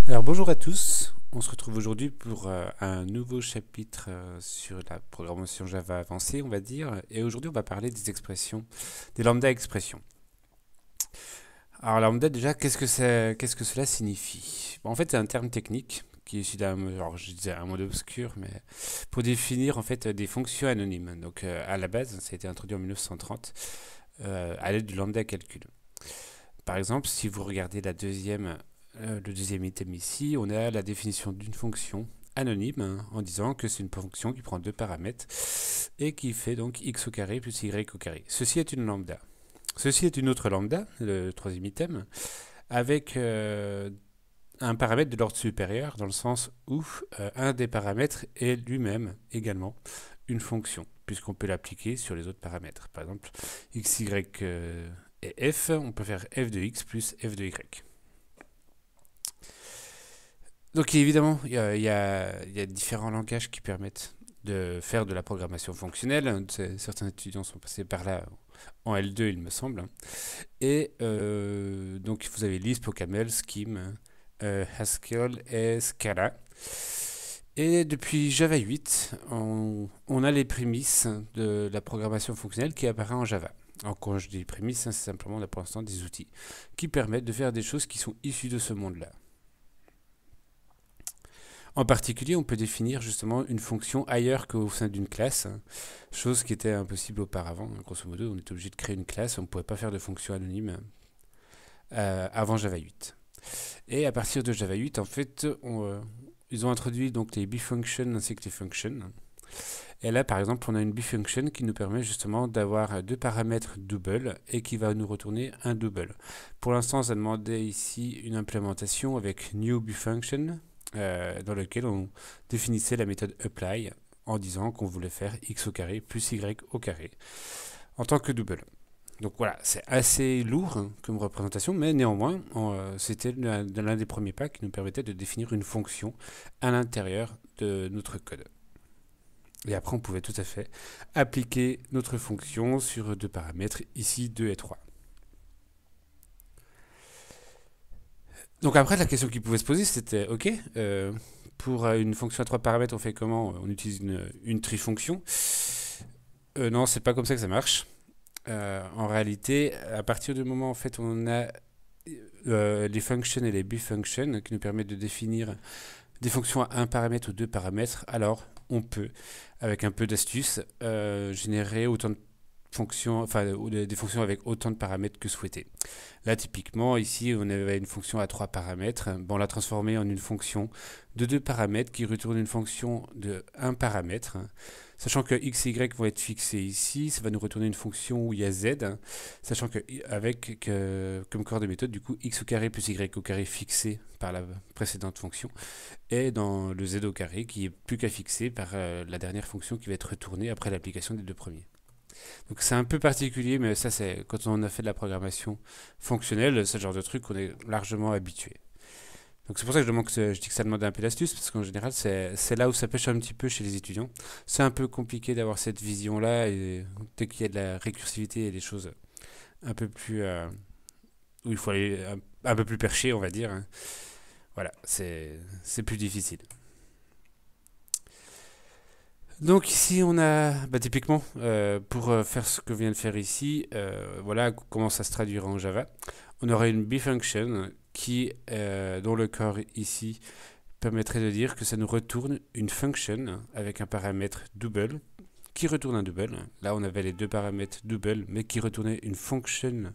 Alors bonjour à tous, on se retrouve aujourd'hui pour un nouveau chapitre sur la programmation Java avancée, on va dire, et aujourd'hui on va parler des expressions, des lambda expressions. Alors lambda déjà, qu'est-ce que cela signifie? Bon, en fait c'est un terme technique qui est issu alors je disais un mot obscur, mais pour définir en fait des fonctions anonymes. Donc à la base, ça a été introduit en 1930 à l'aide du lambda calcul. Par exemple, si vous regardez le deuxième item ici, on a la définition d'une fonction anonyme hein, en disant que c'est une fonction qui prend deux paramètres et qui fait donc x au carré plus y au carré. Ceci est une lambda. Ceci est une autre lambda, le troisième item, avec un paramètre de l'ordre supérieur dans le sens où un des paramètres est lui-même également une fonction, puisqu'on peut l'appliquer sur les autres paramètres. Par exemple, x, y et f, on peut faire f de x plus f de y. Donc évidemment, il y a différents langages qui permettent de faire de la programmation fonctionnelle. Certains étudiants sont passés par là en L2, il me semble. Et donc vous avez Lisp, OCaml, Scheme, Haskell et Scala. Et depuis Java 8, on a les prémices de la programmation fonctionnelle qui apparaît en Java. Alors quand je dis prémices, hein, c'est simplement là, pour l'instant des outils qui permettent de faire des choses qui sont issues de ce monde-là. En particulier, on peut définir justement une fonction ailleurs qu'au sein d'une classe, hein, chose qui était impossible auparavant. Grosso modo, on était obligé de créer une classe, on ne pouvait pas faire de fonction anonyme avant Java 8. Et à partir de Java 8, en fait, ils ont introduit donc les bfunctions ainsi que les functions. Et là, par exemple, on a une bfunction qui nous permet justement d'avoir deux paramètres double et qui va nous retourner un double. Pour l'instant, ça demandait ici une implémentation avec new bfunction dans lequel on définissait la méthode apply en disant qu'on voulait faire x au carré plus y au carré en tant que double. Donc voilà, c'est assez lourd hein, comme représentation, mais néanmoins, c'était l'un des premiers pas qui nous permettait de définir une fonction à l'intérieur de notre code. Et après, on pouvait tout à fait appliquer notre fonction sur deux paramètres, ici 2 et 3. Donc après, la question qui pouvait se poser, c'était, ok, pour une fonction à trois paramètres, on fait comment? On utilise une trifonction. Non, c'est pas comme ça que ça marche. En réalité, à partir du moment où en fait, on a les functions et les bfunctions qui nous permettent de définir des fonctions à un paramètre ou deux paramètres, alors on peut, avec un peu d'astuce, générer autant de fonctions, enfin des fonctions avec autant de paramètres que souhaité. Là, typiquement, ici, on avait une fonction à trois paramètres. Bon, on l'a transformée en une fonction de deux paramètres qui retourne une fonction de un paramètre. Sachant que x et y vont être fixés ici, ça va nous retourner une fonction où il y a z, sachant que avec comme corps de méthode, du coup, x au carré plus y au carré fixé par la précédente fonction, et dans le z au carré qui est plus qu'à fixer par la dernière fonction qui va être retournée après l'application des deux premiers. Donc c'est un peu particulier, mais ça c'est quand on a fait de la programmation fonctionnelle, ce genre de truc, on est largement habitué. Donc c'est pour ça que je dis que ça demande un peu d'astuce, parce qu'en général c'est là où ça pêche un petit peu chez les étudiants. C'est un peu compliqué d'avoir cette vision-là, et dès qu'il y a de la récursivité et des choses un peu plus... où il faut aller un peu plus perché, on va dire, hein. Voilà, c'est plus difficile. Donc ici on a typiquement pour faire ce que vient de faire ici, voilà comment ça se traduira en Java. On aurait une bfunction qui, dont le corps ici permettrait de dire que ça nous retourne une function avec un paramètre double qui retourne un double. Là on avait les deux paramètres double mais qui retournait une function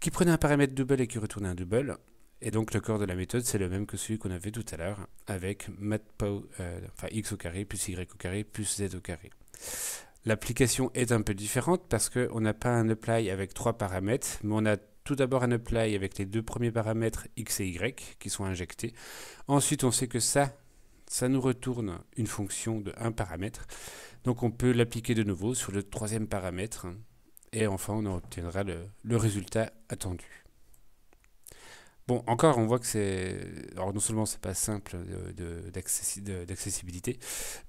qui prenait un paramètre double et qui retournait un double. Et donc le corps de la méthode, c'est le même que celui qu'on avait tout à l'heure, avec matplotlib, enfin x au carré plus y au carré plus z au carré. L'application est un peu différente parce qu'on n'a pas un apply avec trois paramètres, mais on a tout d'abord un apply avec les deux premiers paramètres x et y qui sont injectés. Ensuite, on sait que ça nous retourne une fonction de un paramètre. Donc on peut l'appliquer de nouveau sur le troisième paramètre. Et enfin, on obtiendra le résultat attendu. Bon, encore, on voit que c'est... Alors, non seulement c'est pas simple d'accessibilité,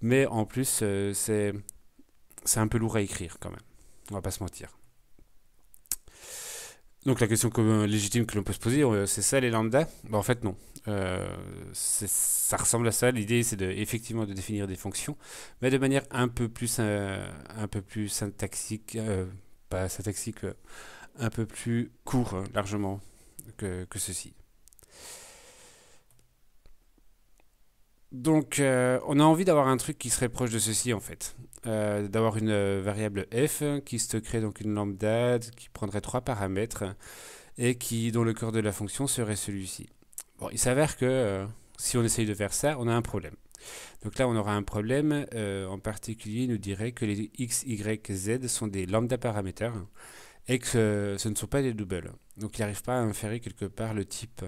mais en plus, c'est un peu lourd à écrire quand même. On va pas se mentir. Donc la question légitime que l'on peut se poser, c'est ça les lambda? Bah, en fait non. Ça ressemble à ça. L'idée c'est effectivement de définir des fonctions, mais de manière un peu plus syntaxique, pas syntaxique, un peu plus court, largement que ceci. Donc, on a envie d'avoir un truc qui serait proche de ceci en fait. D'avoir une variable f qui stockerait donc une lambda qui prendrait trois paramètres et dont le corps de la fonction serait celui-ci. Bon, il s'avère que si on essaye de faire ça, on a un problème. Donc là, on aura un problème. En particulier, il nous dirait que les x, y, z sont des lambda paramètres et que ce ne sont pas des doubles. Donc il n'arrive pas à inférer quelque part le type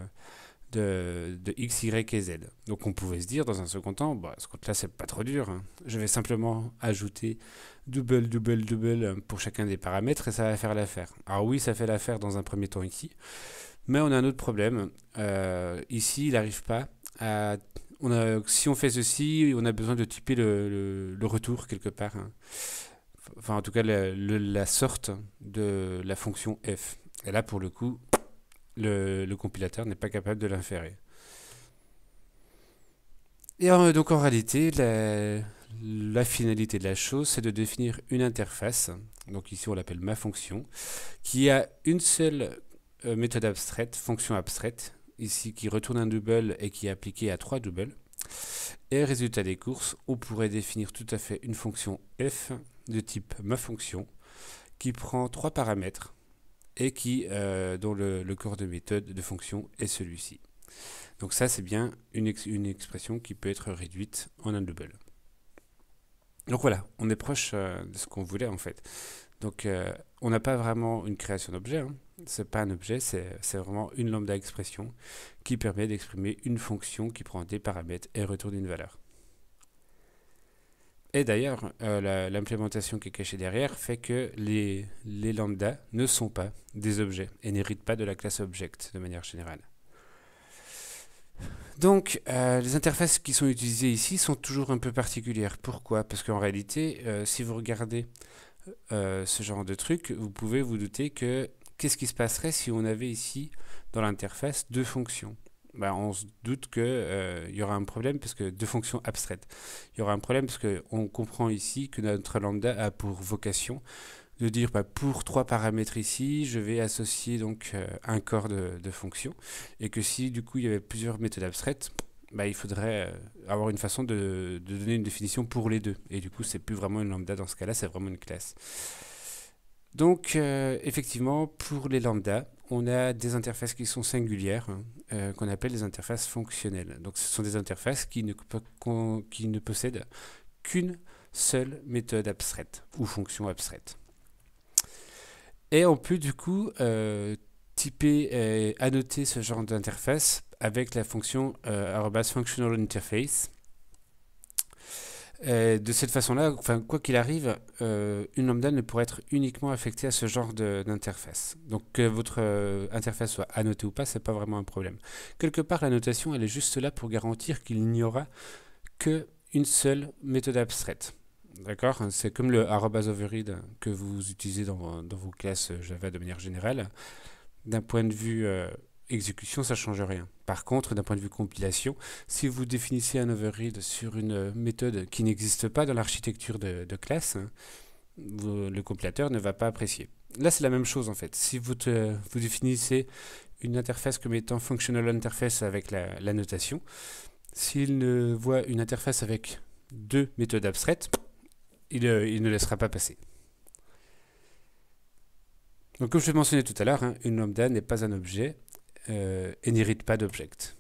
de x, y et z. Donc on pouvait se dire dans un second temps, bah, ce compte-là c'est pas trop dur, hein. Je vais simplement ajouter double, double, double pour chacun des paramètres et ça va faire l'affaire. Alors oui, ça fait l'affaire dans un premier temps ici, mais on a un autre problème. Ici, il n'arrive pas à... si on fait ceci, on a besoin de typer le retour quelque part, hein. Enfin, en tout cas, la sorte de la fonction f. Et là, pour le coup, le compilateur n'est pas capable de l'inférer. Et donc en réalité, la finalité de la chose, c'est de définir une interface. Donc ici, on l'appelle ma fonction, qui a une seule méthode abstraite, fonction abstraite, ici qui retourne un double et qui est appliquée à trois doubles. Et résultat des courses, on pourrait définir tout à fait une fonction f de type ma fonction qui prend trois paramètres et dont le corps de méthode de fonction est celui-ci. Donc ça, c'est bien une expression qui peut être réduite en un double. Donc voilà, on est proche de ce qu'on voulait en fait. Donc on n'a pas vraiment une création d'objet, hein. C'est pas un objet, c'est vraiment une lambda expression qui permet d'exprimer une fonction qui prend des paramètres et retourne une valeur. Et d'ailleurs, l'implémentation qui est cachée derrière fait que les lambda ne sont pas des objets et n'héritent pas de la classe object de manière générale. Donc, les interfaces qui sont utilisées ici sont toujours un peu particulières. Pourquoi? Parce qu'en réalité, si vous regardez ce genre de truc, vous pouvez vous douter que qu'est-ce qui se passerait si on avait ici, dans l'interface, deux fonctions? Ben, on se doute qu'il y aura un problème parce que deux fonctions abstraites. Il y aura un problème parce qu'on comprend ici que notre lambda a pour vocation de dire bah, pour trois paramètres ici, je vais associer donc un corps de fonction et que si du coup il y avait plusieurs méthodes abstraites, bah, il faudrait avoir une façon de donner une définition pour les deux. Et du coup, c'est plus vraiment une lambda dans ce cas-là, c'est vraiment une classe. Donc, effectivement, pour les lambda, on a des interfaces qui sont singulières, hein, qu'on appelle des interfaces fonctionnelles. Donc, ce sont des interfaces qui ne possèdent qu'une seule méthode abstraite ou fonction abstraite. Et on peut du coup typer et annoter ce genre d'interface avec la fonction @functionalInterface. De cette façon-là, enfin, quoi qu'il arrive, une lambda ne pourrait être uniquement affectée à ce genre d'interface. Donc que votre interface soit annotée ou pas, c'est pas vraiment un problème. Quelque part, la notation, elle est juste là pour garantir qu'il n'y aura qu'une seule méthode abstraite. D'accord? C'est comme le @override que vous utilisez dans vos classes Java de manière générale. D'un point de vue exécution, ça ne change rien. Par contre, d'un point de vue compilation, si vous définissez un override sur une méthode qui n'existe pas dans l'architecture de classe, hein, le compilateur ne va pas apprécier. Là, c'est la même chose en fait. Si vous définissez une interface comme étant functional interface avec la notation, s'il ne voit une interface avec deux méthodes abstraites, il ne laissera pas passer. Donc comme je l'ai mentionné tout à l'heure, hein, une lambda n'est pas un objet et n'hérite pas d'object.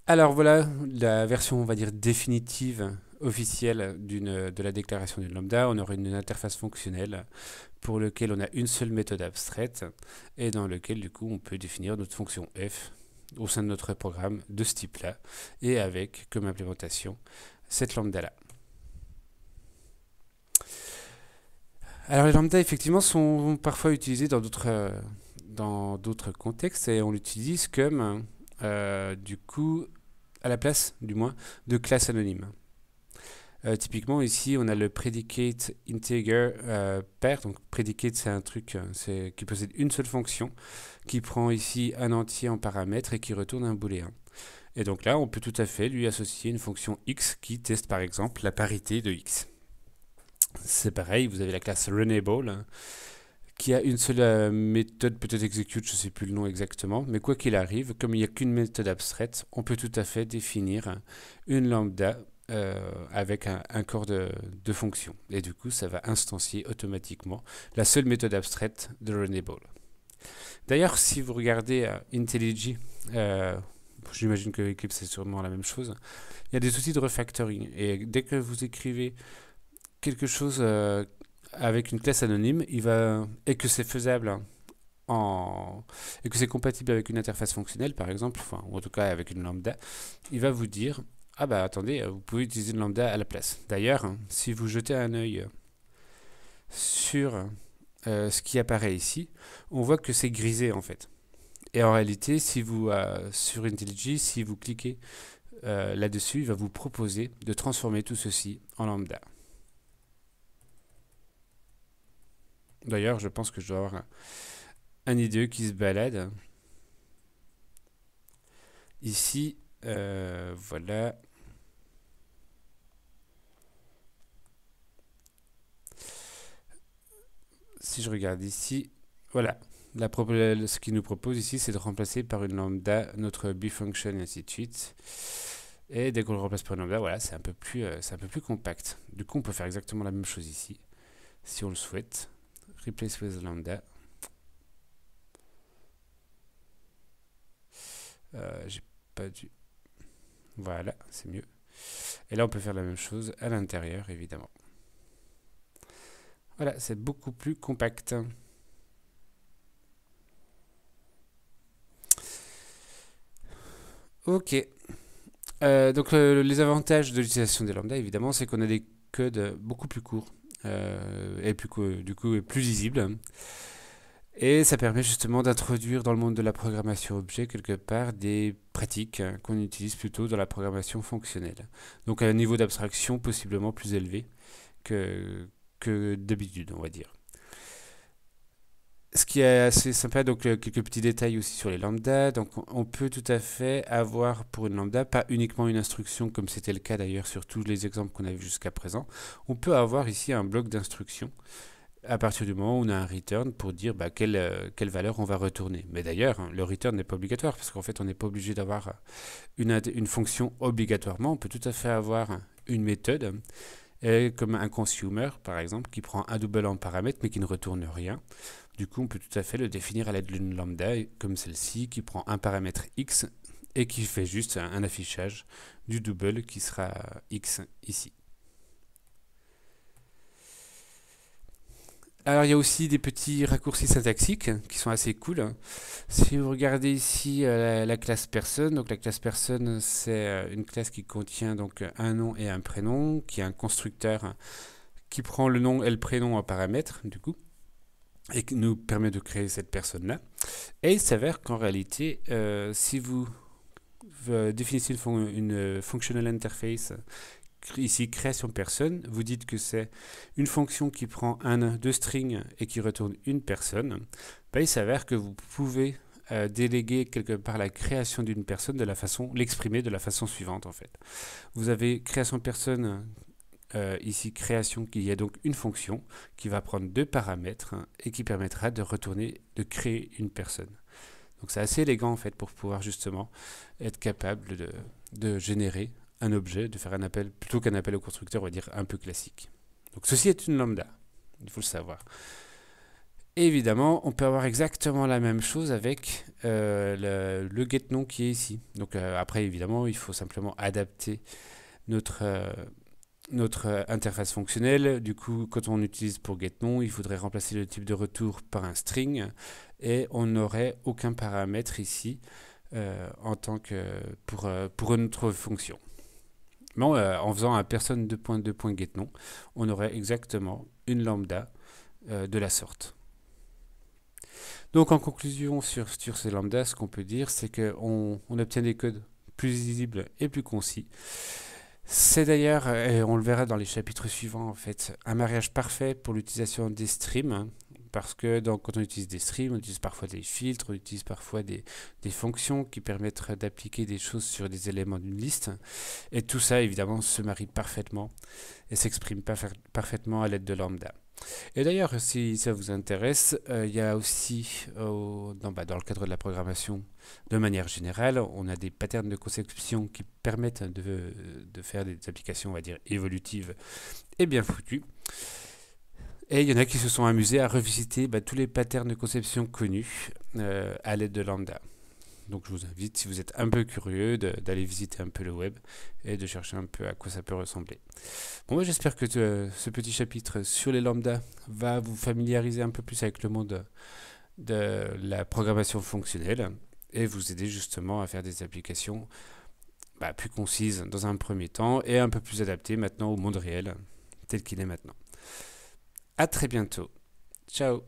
Alors voilà la version, on va dire, définitive, officielle de la déclaration d'une lambda. On aura une interface fonctionnelle pour laquelle on a une seule méthode abstraite et dans laquelle du coup on peut définir notre fonction f au sein de notre programme de ce type-là et avec comme implémentation cette lambda-là. Alors les lambda effectivement sont parfois utilisés dans d'autres contextes et on l'utilise comme du coup à la place du moins de classe anonyme. Typiquement ici on a le predicate integer pair. Donc predicate c'est un truc qui possède une seule fonction qui prend ici un entier en paramètre et qui retourne un booléen. Et donc là on peut tout à fait lui associer une fonction x qui teste par exemple la parité de x. C'est pareil, vous avez la classe runnable qui a une seule méthode, peut-être execute, je ne sais plus le nom exactement, mais quoi qu'il arrive, comme il n'y a qu'une méthode abstraite, on peut tout à fait définir une lambda avec un corps de fonction. Et du coup, ça va instancier automatiquement la seule méthode abstraite de runnable. D'ailleurs, si vous regardez IntelliJ, j'imagine que Eclipse c'est sûrement la même chose, il y a des outils de refactoring. Et dès que vous écrivez quelque chose avec une classe anonyme, et que c'est faisable et que c'est compatible avec une interface fonctionnelle, par exemple, enfin, ou en tout cas avec une lambda, il va vous dire ah bah attendez, vous pouvez utiliser une lambda à la place. D'ailleurs, si vous jetez un œil sur ce qui apparaît ici, on voit que c'est grisé en fait. Et en réalité, si vous sur IntelliJ, si vous cliquez là-dessus, il va vous proposer de transformer tout ceci en lambda. D'ailleurs, je pense que je dois avoir un IDE qui se balade. Ici, voilà. Si je regarde ici, voilà. Ce qu'il nous propose ici, c'est de remplacer par une lambda notre bfunction et ainsi de suite. Et dès qu'on le remplace par une lambda, voilà, c'est un peu plus compact. Du coup, on peut faire exactement la même chose ici, si on le souhaite. Replace with lambda. J'ai pas dû. Voilà, c'est mieux. Et là, on peut faire la même chose à l'intérieur, évidemment. Voilà, c'est beaucoup plus compact. Ok. Donc, les avantages de l'utilisation des lambda, évidemment, c'est qu'on a des codes beaucoup plus courts et du coup plus lisibles. Et ça permet justement d'introduire dans le monde de la programmation objet quelque part des pratiques qu'on utilise plutôt dans la programmation fonctionnelle. Donc à un niveau d'abstraction possiblement plus élevé que d'habitude, on va dire. Ce qui est assez sympa, donc quelques petits détails aussi sur les lambdas. Donc on peut tout à fait avoir pour une lambda, pas uniquement une instruction comme c'était le cas d'ailleurs sur tous les exemples qu'on a vus jusqu'à présent. On peut avoir ici un bloc d'instructions à partir du moment où on a un return pour dire quelle valeur on va retourner. Mais d'ailleurs, le return n'est pas obligatoire parce qu'en fait, on n'est pas obligé d'avoir une fonction obligatoirement. On peut tout à fait avoir une méthode comme un consumer, par exemple, qui prend un double en paramètre mais qui ne retourne rien. Du coup, on peut tout à fait le définir à l'aide d'une lambda comme celle-ci qui prend un paramètre x et qui fait juste un affichage du double qui sera x ici. Alors il y a aussi des petits raccourcis syntaxiques qui sont assez cool. Si vous regardez ici la classe personne, donc la classe personne c'est une classe qui contient donc un nom et un prénom, qui est un constructeur qui prend le nom et le prénom en paramètre du coup et qui nous permet de créer cette personne-là. Et il s'avère qu'en réalité, si vous définissez une functional interface ici création personne, vous dites que c'est une fonction qui prend deux strings et qui retourne une personne, il s'avère que vous pouvez déléguer quelque part la création d'une personne l'exprimer de la façon suivante en fait. Vous avez création personne ici création qui est donc une fonction qui va prendre deux paramètres et qui permettra de créer une personne. Donc c'est assez élégant en fait pour pouvoir justement être capable de générer un objet, de faire un appel, plutôt qu'un appel au constructeur, on va dire un peu classique. Donc ceci est une lambda, il faut le savoir. Et évidemment, on peut avoir exactement la même chose avec le getNown qui est ici. Donc après, évidemment, il faut simplement adapter notre interface fonctionnelle. Du coup, quand on utilise pour getNown, il faudrait remplacer le type de retour par un string et on n'aurait aucun paramètre ici en tant que pour notre fonction. Non, en faisant un personne 2.2.getNown, on aurait exactement une lambda de la sorte. Donc en conclusion sur ces lambdas, ce qu'on peut dire, c'est qu'on obtient des codes plus lisibles et plus concis. C'est d'ailleurs, et on le verra dans les chapitres suivants, en fait, un mariage parfait pour l'utilisation des streams, hein. Parce que donc, quand on utilise des streams, on utilise parfois des filtres, on utilise parfois des fonctions qui permettent d'appliquer des choses sur des éléments d'une liste. Et tout ça, évidemment, se marie parfaitement et s'exprime parfaitement à l'aide de lambda. Et d'ailleurs, si ça vous intéresse, il y a aussi, dans le cadre de la programmation, de manière générale, on a des patterns de conception qui permettent de faire des applications, on va dire, évolutives et bien foutues. Et il y en a qui se sont amusés à revisiter tous les patterns de conception connus à l'aide de lambda. Donc je vous invite, si vous êtes un peu curieux, d'aller visiter un peu le web et de chercher un peu à quoi ça peut ressembler. Bon, moi j'espère que ce petit chapitre sur les lambdas va vous familiariser un peu plus avec le monde de la programmation fonctionnelle et vous aider justement à faire des applications plus concises dans un premier temps et un peu plus adaptées maintenant au monde réel tel qu'il est maintenant. À très bientôt. Ciao.